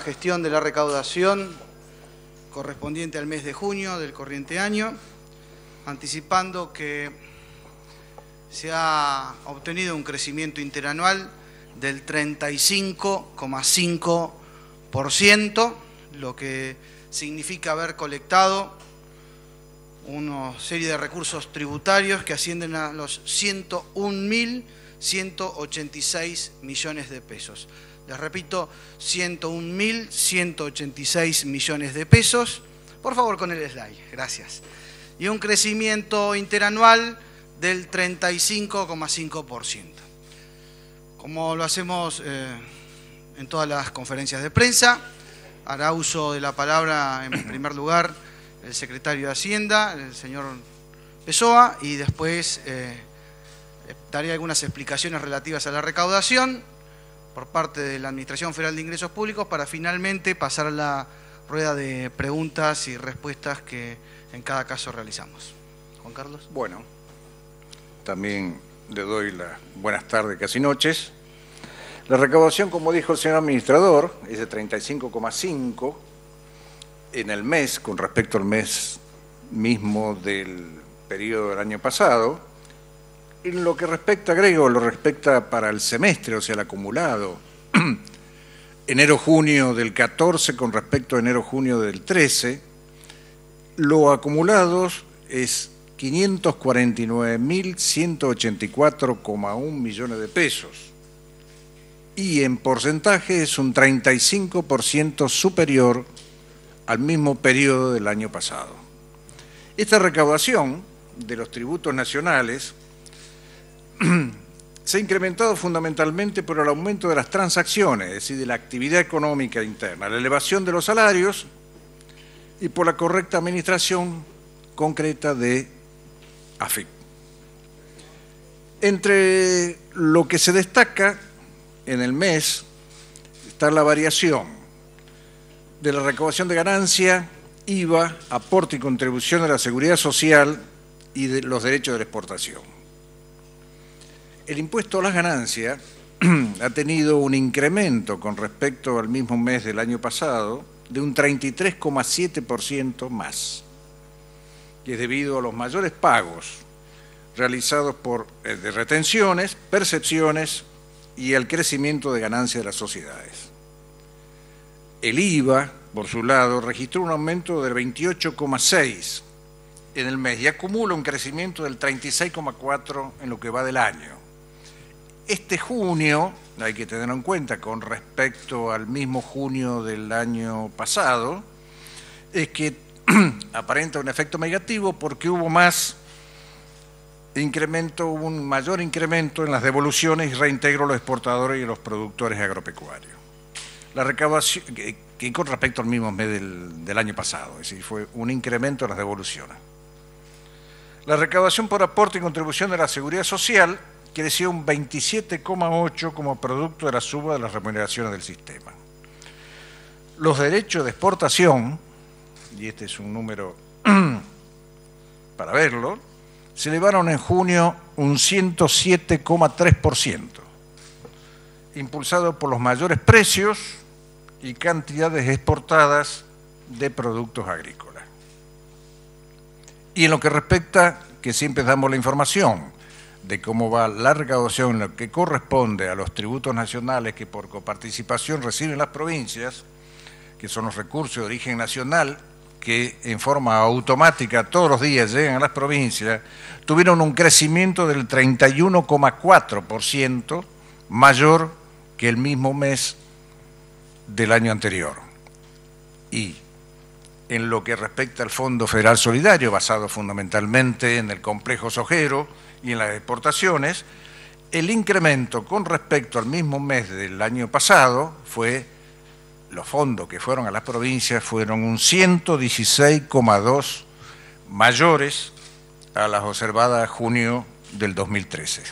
Gestión de la recaudación correspondiente al mes de junio del corriente año, anticipando que se ha obtenido un crecimiento interanual del 35,5%, lo que significa haber colectado una serie de recursos tributarios que ascienden a los 101.186 millones de pesos. Les repito, 101.186 millones de pesos. Por favor, con el slide. Gracias. Y un crecimiento interanual del 35,5%. Como lo hacemos en todas las conferencias de prensa, hará uso de la palabra, en primer lugar, el secretario de Hacienda, el señor Pessoa, y después daré algunas explicaciones relativas a la recaudación por parte de la Administración Federal de Ingresos Públicos, para finalmente pasar a la rueda de preguntas y respuestas que en cada caso realizamos. Juan Carlos. Bueno, también le doy las buenas tardes, casi noches. La recaudación, como dijo el señor administrador, es de 35,5 en el mes, con respecto al mes mismo del periodo del año pasado. En lo que respecta, agrego, lo respecta para el semestre, o sea, el acumulado, enero-junio del 14 con respecto a enero-junio del 13, lo acumulado es 549.184,1 millones de pesos y en porcentaje es un 35% superior al mismo periodo del año pasado. Esta recaudación de los tributos nacionales se ha incrementado fundamentalmente por el aumento de las transacciones, es decir, de la actividad económica interna, la elevación de los salarios y por la correcta administración concreta de AFIP. Entre lo que se destaca en el mes está la variación de la recaudación de ganancia, IVA, aporte y contribución a la seguridad social y de los derechos de la exportación. El impuesto a las ganancias ha tenido un incremento con respecto al mismo mes del año pasado de un 33,7% más, que es debido a los mayores pagos realizados de retenciones, percepciones y al crecimiento de ganancias de las sociedades. El IVA, por su lado, registró un aumento del 28,6% en el mes y acumula un crecimiento del 36,4% en lo que va del año. Este junio, hay que tenerlo en cuenta con respecto al mismo junio del año pasado, es que aparenta un efecto negativo porque hubo más incremento, un mayor incremento en las devoluciones y reintegro a los exportadores y a los productores agropecuarios. La recaudación, que con respecto al mismo mes del año pasado, es decir, fue un incremento en las devoluciones. La recaudación por aporte y contribución de la seguridad social creció un 27,8% como producto de la suba de las remuneraciones del sistema. Los derechos de exportación, y este es un número para verlo, se elevaron en junio un 107,3%, impulsado por los mayores precios y cantidades exportadas de productos agrícolas. Y en lo que respecta, que siempre damos la información de cómo va la recaudación en lo que corresponde a los tributos nacionales que por coparticipación reciben las provincias, que son los recursos de origen nacional, que en forma automática todos los días llegan a las provincias, tuvieron un crecimiento del 31,4% mayor que el mismo mes del año anterior. Y en lo que respecta al Fondo Federal Solidario, basado fundamentalmente en el complejo sojero y en las exportaciones, el incremento con respecto al mismo mes del año pasado fue, los fondos que fueron a las provincias fueron un 116,2% mayores a las observadas junio del 2013.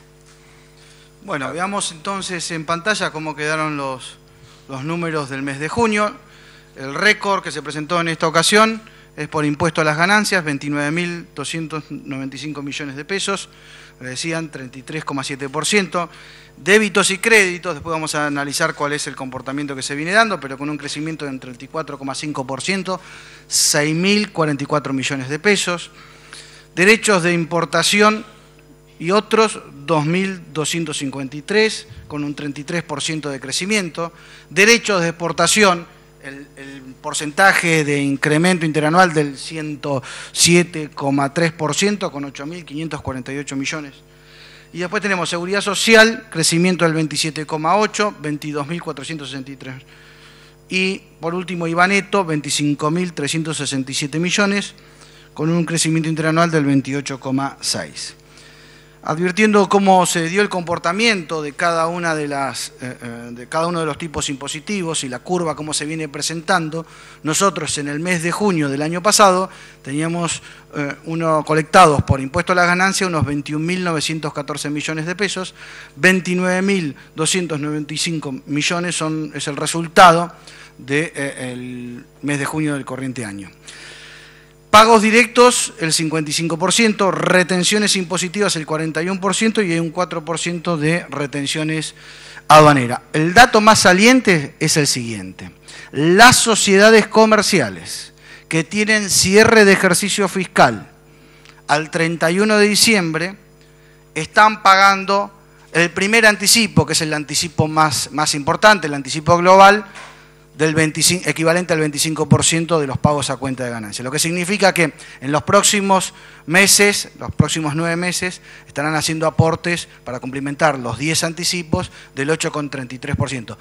Bueno, veamos entonces en pantalla cómo quedaron los números del mes de junio. El récord que se presentó en esta ocasión es por impuesto a las ganancias, 29.295 millones de pesos, le decían 33,7%. Débitos y créditos, después vamos a analizar cuál es el comportamiento que se viene dando, pero con un crecimiento de 34,5%, 6.044 millones de pesos. Derechos de importación y otros, 2.253, con un 33% de crecimiento. Derechos de exportación, el porcentaje de incremento interanual del 107,3%, con 8.548 millones. Y después tenemos Seguridad Social, crecimiento del 27,8%, 22.463. Y por último, IVA neto, 25.367 millones, con un crecimiento interanual del 28,6%. Advirtiendo cómo se dio el comportamiento de cada uno de los tipos impositivos y la curva cómo se viene presentando, nosotros en el mes de junio del año pasado teníamos colectados por impuesto a la ganancia unos 21.914 millones de pesos, 29.295 millones es el resultado del mes de junio del corriente año. Pagos directos, el 55%, retenciones impositivas, el 41%, y hay un 4% de retenciones aduaneras. El dato más saliente es el siguiente. Las sociedades comerciales que tienen cierre de ejercicio fiscal al 31 de diciembre están pagando el primer anticipo, que es el anticipo más importante, el anticipo global, equivalente al 25% de los pagos a cuenta de ganancia. Lo que significa que en los próximos meses, los próximos 9 meses, estarán haciendo aportes para cumplimentar los 10 anticipos del 8,33%.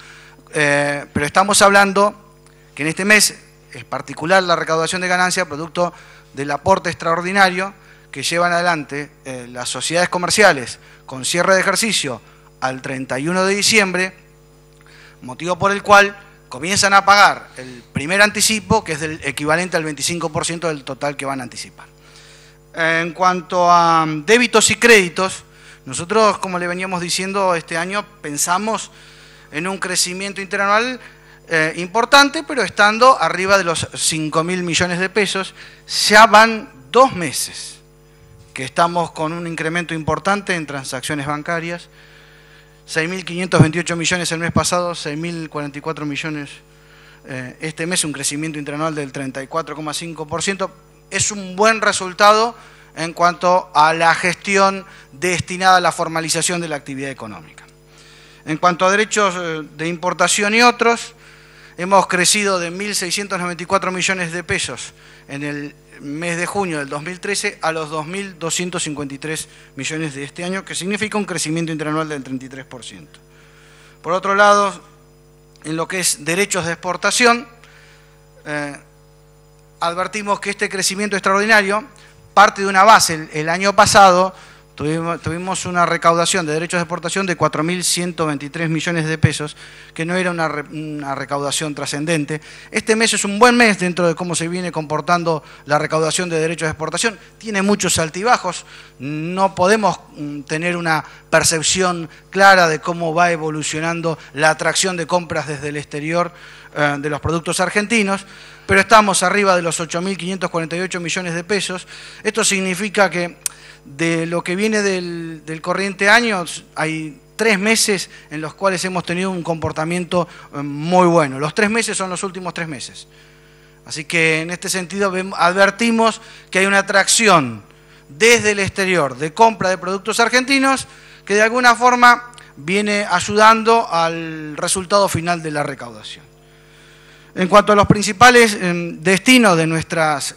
Pero estamos hablando que en este mes es particular la recaudación de ganancia producto del aporte extraordinario que llevan adelante las sociedades comerciales con cierre de ejercicio al 31 de diciembre, motivo por el cual comienzan a pagar el primer anticipo, que es del equivalente al 25% del total que van a anticipar. En cuanto a débitos y créditos, nosotros, como le veníamos diciendo, este año pensamos en un crecimiento interanual importante, pero estando arriba de los 5.000 millones de pesos. Ya van 2 meses que estamos con un incremento importante en transacciones bancarias. 6.528 millones el mes pasado, 6.044 millones este mes, un crecimiento interanual del 34,5%. Es un buen resultado en cuanto a la gestión destinada a la formalización de la actividad económica. En cuanto a derechos de importación y otros, hemos crecido de 1.694 millones de pesos en el mes de junio del 2013 a los 2.253 millones de este año, que significa un crecimiento interanual del 33%. Por otro lado, en lo que es derechos de exportación, advertimos que este crecimiento extraordinario parte de una base. El año pasado tuvimos una recaudación de derechos de exportación de 4.123 millones de pesos, que no era una recaudación trascendente. Este mes es un buen mes dentro de cómo se viene comportando la recaudación de derechos de exportación. Tiene muchos altibajos, no podemos tener una percepción clara de cómo va evolucionando la atracción de compras desde el exterior de los productos argentinos, pero estamos arriba de los 8.548 millones de pesos. Esto significa que de lo que viene del corriente año, hay 3 meses en los cuales hemos tenido un comportamiento muy bueno. Los 3 meses son los últimos 3 meses. Así que en este sentido advertimos que hay una atracción desde el exterior de compra de productos argentinos que de alguna forma viene ayudando al resultado final de la recaudación. En cuanto a los principales destinos de nuestras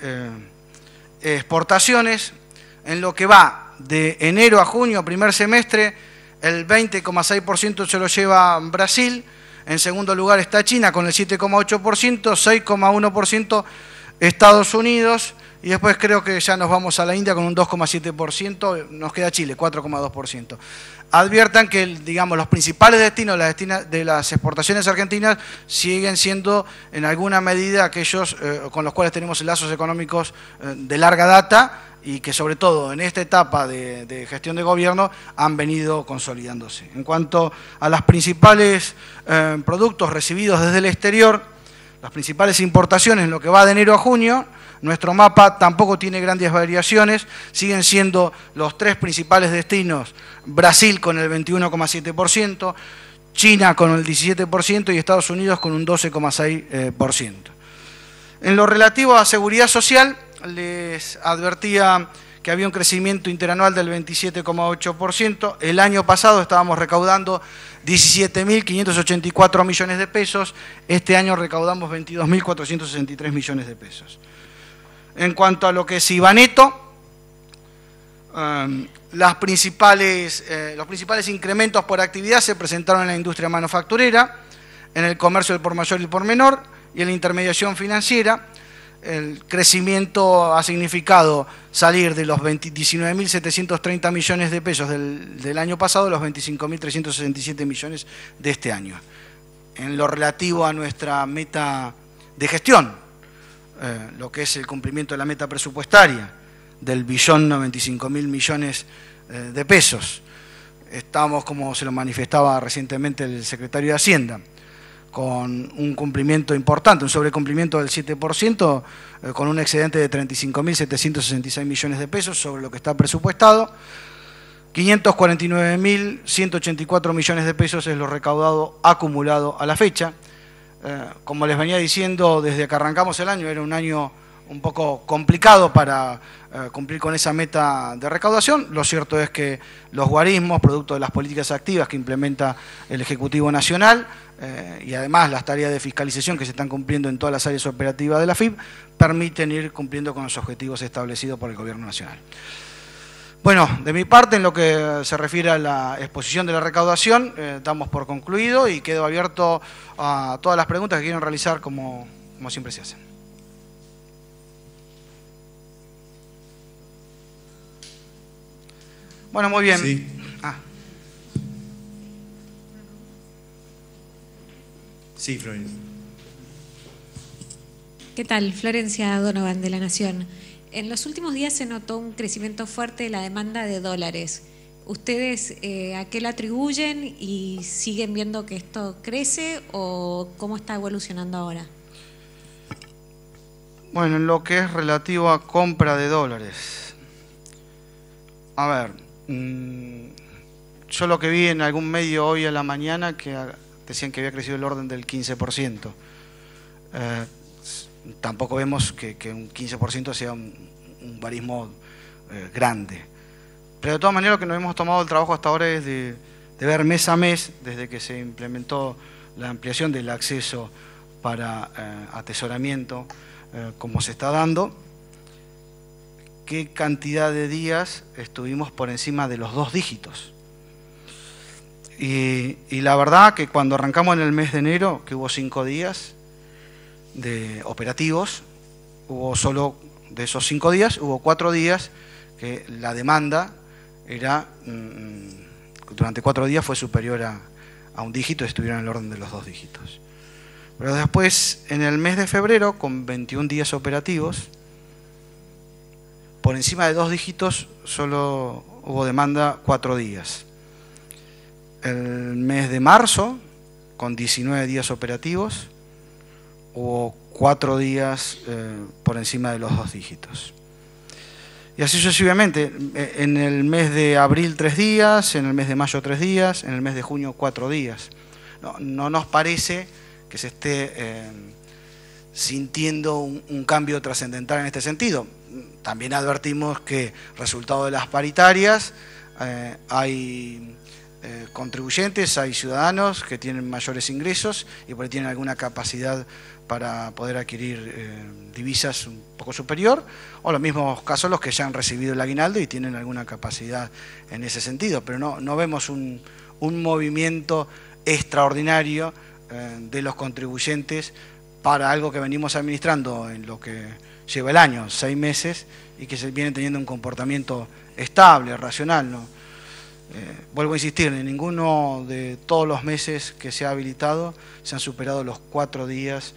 exportaciones, en lo que va de enero a junio, primer semestre, el 20,6% se lo lleva Brasil. En segundo lugar está China con el 7,8%, 6,1% Estados Unidos, y después creo que ya nos vamos a la India con un 2,7%, nos queda Chile, 4,2%. Adviertan que, digamos, los principales destinos de las exportaciones argentinas siguen siendo en alguna medida aquellos con los cuales tenemos lazos económicos de larga data, y que sobre todo en esta etapa de gestión de gobierno han venido consolidándose. En cuanto a los principales productos recibidos desde el exterior, las principales importaciones en lo que va de enero a junio, nuestro mapa tampoco tiene grandes variaciones, siguen siendo los tres principales destinos, Brasil con el 21,7%, China con el 17% y Estados Unidos con un 12,6%. En lo relativo a seguridad social, les advertía que había un crecimiento interanual del 27,8%. El año pasado estábamos recaudando 17.584 millones de pesos. Este año recaudamos 22.463 millones de pesos. En cuanto a lo que es IVA neto, los principales incrementos por actividad se presentaron en la industria manufacturera, en el comercio del por mayor y el por menor y en la intermediación financiera. El crecimiento ha significado salir de los 19.730 millones de pesos del año pasado a los 25.367 millones de este año. En lo relativo a nuestra meta de gestión, lo que es el cumplimiento de la meta presupuestaria del 1.095.000 millones de pesos, estamos, como se lo manifestaba recientemente el secretario de Hacienda, con un cumplimiento importante, un sobrecumplimiento del 7%, con un excedente de 35.766 millones de pesos sobre lo que está presupuestado. 549.184 millones de pesos es lo recaudado acumulado a la fecha. Como les venía diciendo, desde que arrancamos el año, era un año un poco complicado para cumplir con esa meta de recaudación. Lo cierto es que los guarismos, producto de las políticas activas que implementa el Ejecutivo Nacional, y además las tareas de fiscalización que se están cumpliendo en todas las áreas operativas de la FIP, permiten ir cumpliendo con los objetivos establecidos por el Gobierno Nacional. Bueno, de mi parte, en lo que se refiere a la exposición de la recaudación, damos por concluido y quedo abierto a todas las preguntas que quieran realizar como siempre se hacen. Bueno, muy bien. Sí. Sí, Florencia. ¿Qué tal? Florencia Donovan, de La Nación. En los últimos días se notó un crecimiento fuerte de la demanda de dólares. ¿Ustedes a qué la atribuyen y siguen viendo que esto crece o cómo está evolucionando ahora? Bueno, en lo que es relativo a compra de dólares. A ver, yo lo que vi en algún medio hoy a la mañana que decían que había crecido el orden del 15%. Tampoco vemos que un 15% sea un guarismo grande. Pero de todas maneras lo que nos hemos tomado el trabajo hasta ahora es de ver mes a mes, desde que se implementó la ampliación del acceso para atesoramiento, como se está dando, qué cantidad de días estuvimos por encima de los 2 dígitos. Y la verdad que cuando arrancamos en el mes de enero, que hubo 5 días de operativos, hubo solo de esos 5 días, hubo 4 días que la demanda era, durante 4 días fue superior a un dígito, estuvieron en el orden de los 2 dígitos. Pero después, en el mes de febrero, con 21 días operativos, por encima de 2 dígitos solo hubo demanda 4 días. El mes de marzo, con 19 días operativos, hubo 4 días por encima de los 2 dígitos. Y así sucesivamente, en el mes de abril 3 días, en el mes de mayo 3 días, en el mes de junio 4 días. No nos parece que se esté sintiendo un cambio trascendental en este sentido. También advertimos que, resultado de las paritarias, hay contribuyentes, hay ciudadanos que tienen mayores ingresos y por ahí tienen alguna capacidad para poder adquirir divisas un poco superior, o los mismos casos los que ya han recibido el aguinaldo y tienen alguna capacidad en ese sentido, pero no vemos un movimiento extraordinario de los contribuyentes para algo que venimos administrando en lo que lleva el año, 6 meses, y que se viene teniendo un comportamiento estable, racional, ¿no? Vuelvo a insistir, en ninguno de todos los meses que se ha habilitado se han superado los 4 días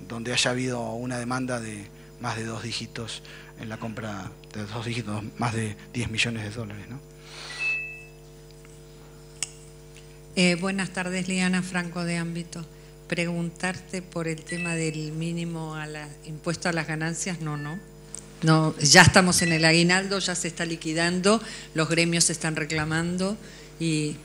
donde haya habido una demanda de más de 2 dígitos en la compra de 2 dígitos, más de 10 millones de dólares, ¿no? Buenas tardes, Liana Franco, de Ámbito. preguntarte por el tema del mínimo impuesto a las ganancias. No, ya estamos en el aguinaldo, ya se está liquidando, los gremios están reclamando y,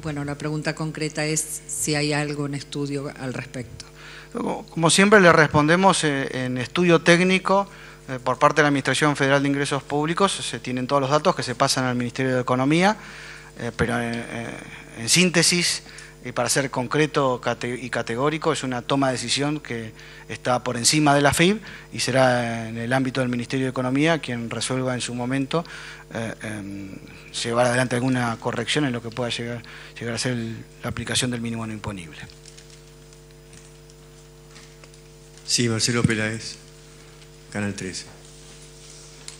bueno, la pregunta concreta es si hay algo en estudio al respecto. Como siempre le respondemos en estudio técnico por parte de la Administración Federal de Ingresos Públicos, se tienen todos los datos que se pasan al Ministerio de Economía, pero en síntesis, y para ser concreto y categórico, es una toma de decisión que está por encima de la FIB y será en el ámbito del Ministerio de Economía quien resuelva en su momento llevar adelante alguna corrección en lo que pueda llegar a ser la aplicación del mínimo no imponible. Sí, Marcelo Peláez, Canal 13.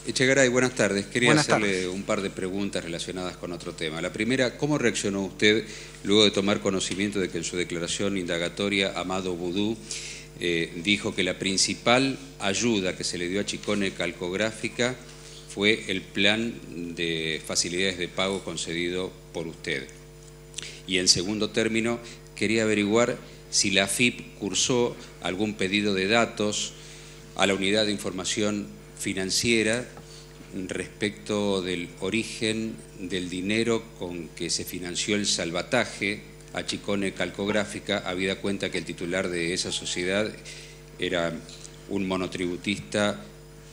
Echegaray, buenas tardes. Quería hacerle un par de preguntas relacionadas con otro tema. La primera, ¿cómo reaccionó usted luego de tomar conocimiento de que en su declaración indagatoria Amado Boudou dijo que la principal ayuda que se le dio a Chicone Calcográfica fue el plan de facilidades de pago concedido por usted? Y en segundo término, quería averiguar si la AFIP cursó algún pedido de datos a la Unidad de Información Financiera respecto del origen del dinero con que se financió el salvataje a Chicone Calcográfica, habida cuenta que el titular de esa sociedad era un monotributista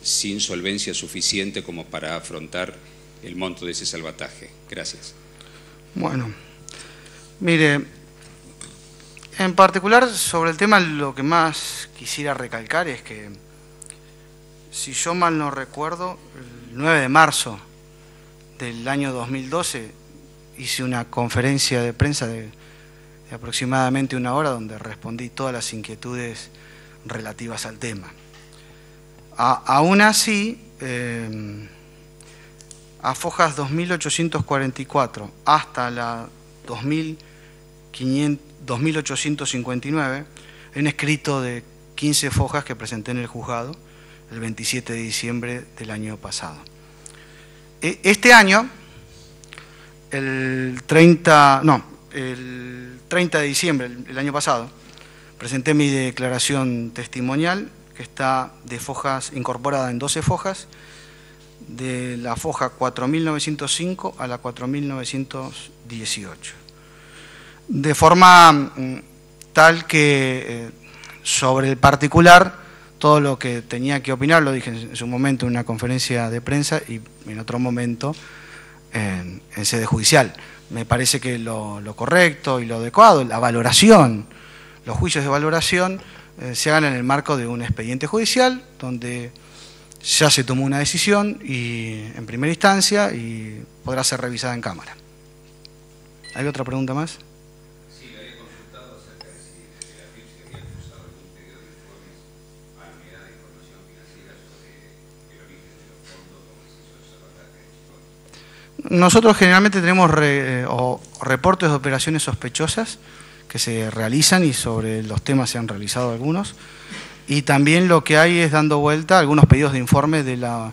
sin solvencia suficiente como para afrontar el monto de ese salvataje. Gracias. Bueno, mire, en particular sobre el tema lo que más quisiera recalcar es que, si yo mal no recuerdo, el 9 de marzo del año 2012 hice una conferencia de prensa de aproximadamente 1 hora donde respondí todas las inquietudes relativas al tema. Aún así, a fojas 2844 hasta la 2859, hay un escrito de 15 fojas que presenté en el juzgado el 27 de diciembre del año pasado. Este año, el 30 de diciembre del año pasado, presenté mi declaración testimonial, que está de fojas incorporada en 12 fojas, de la foja 4905 a la 4918. De forma tal que sobre el particular, todo lo que tenía que opinar lo dije en su momento en una conferencia de prensa y en otro momento en sede judicial. Me parece que lo correcto y lo adecuado, la valoración, los juicios de valoración se hagan en el marco de un expediente judicial donde ya se tomó una decisión en primera instancia y podrá ser revisada en Cámara. ¿Hay otra pregunta más? Sí, le había consultado acerca de si desde la FIP se había cursado algún pedido de informes a la Unidad de Información Financiera sobre el origen de los fondos o el proceso de salvataje de Chicone. Nosotros generalmente tenemos reportes de operaciones sospechosas que se realizan y sobre los temas se han realizado algunos. Y también lo que hay es dando vuelta algunos pedidos de informe de la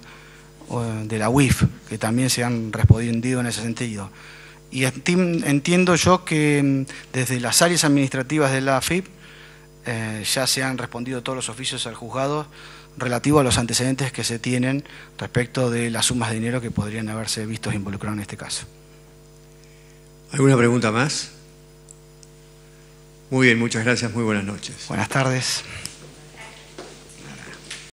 UIF, que también se han respondido en ese sentido. Y entiendo yo que desde las áreas administrativas de la AFIP ya se han respondido todos los oficios al juzgado relativo a los antecedentes que se tienen respecto de las sumas de dinero que podrían haberse vistos involucrados en este caso. ¿Alguna pregunta más? Muy bien, muchas gracias, muy buenas noches. Buenas tardes.